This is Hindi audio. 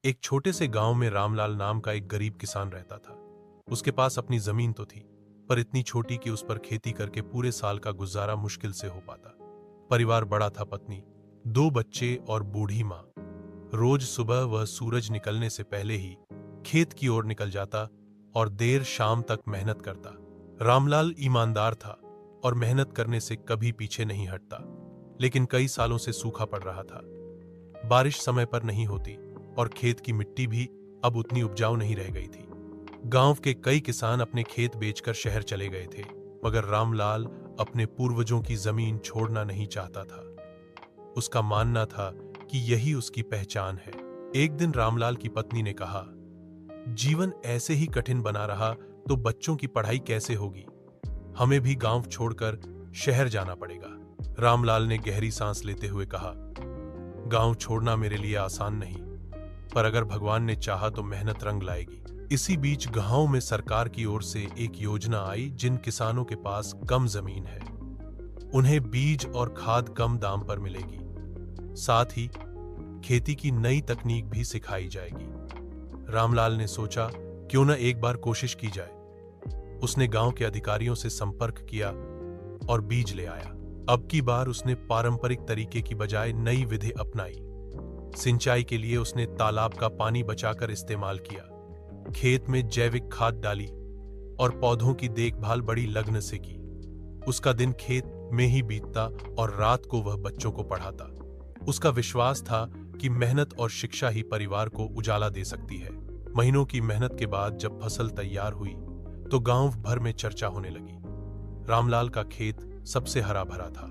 एक छोटे से गांव में रामलाल नाम का एक गरीब किसान रहता था। उसके पास अपनी जमीन तो थी, पर इतनी छोटी कि उस पर खेती करके पूरे साल का गुजारा मुश्किल से हो पाता। परिवार बड़ा था, पत्नी, दो बच्चे और बूढ़ी माँ। रोज सुबह वह सूरज निकलने से पहले ही खेत की ओर निकल जाता और देर शाम तक मेहनत करता। रामलाल ईमानदार था और मेहनत करने से कभी पीछे नहीं हटता। लेकिन कई सालों से सूखा पड़ रहा था, बारिश समय पर नहीं होती और खेत की मिट्टी भी अब उतनी उपजाऊ नहीं रह गई थी। गांव के कई किसान अपने खेत बेचकर शहर चले गए थे, मगर रामलाल अपने पूर्वजों की जमीन छोड़ना नहीं चाहता था। उसका मानना था कि यही उसकी पहचान है। एक दिन रामलाल की पत्नी ने कहा, जीवन ऐसे ही कठिन बना रहा तो बच्चों की पढ़ाई कैसे होगी? हमें भी गांव छोड़कर शहर जाना पड़ेगा। रामलाल ने गहरी सांस लेते हुए कहा, गांव छोड़ना मेरे लिए आसान नहीं, पर अगर भगवान ने चाहा तो मेहनत रंग लाएगी। इसी बीच गांव में सरकार की ओर से एक योजना आई। जिन किसानों के पास कम जमीन है, उन्हें बीज और खाद कम दाम पर मिलेगी। साथ ही खेती की नई तकनीक भी सिखाई जाएगी। रामलाल ने सोचा, क्यों न एक बार कोशिश की जाए। उसने गांव के अधिकारियों से संपर्क किया और बीज ले आया। अब की बार उसने पारंपरिक तरीके की बजाय नई विधि अपनाई। सिंचाई के लिए उसने तालाब का पानी बचाकर इस्तेमाल किया, खेत में जैविक खाद डाली और पौधों की देखभाल बड़ी लगन से की। उसका दिन खेत में ही बीतता और रात को वह बच्चों को पढ़ाता। उसका विश्वास था कि मेहनत और शिक्षा ही परिवार को उजाला दे सकती है। महीनों की मेहनत के बाद जब फसल तैयार हुई तो गांव भर में चर्चा होने लगी। रामलाल का खेत सबसे हरा भरा था।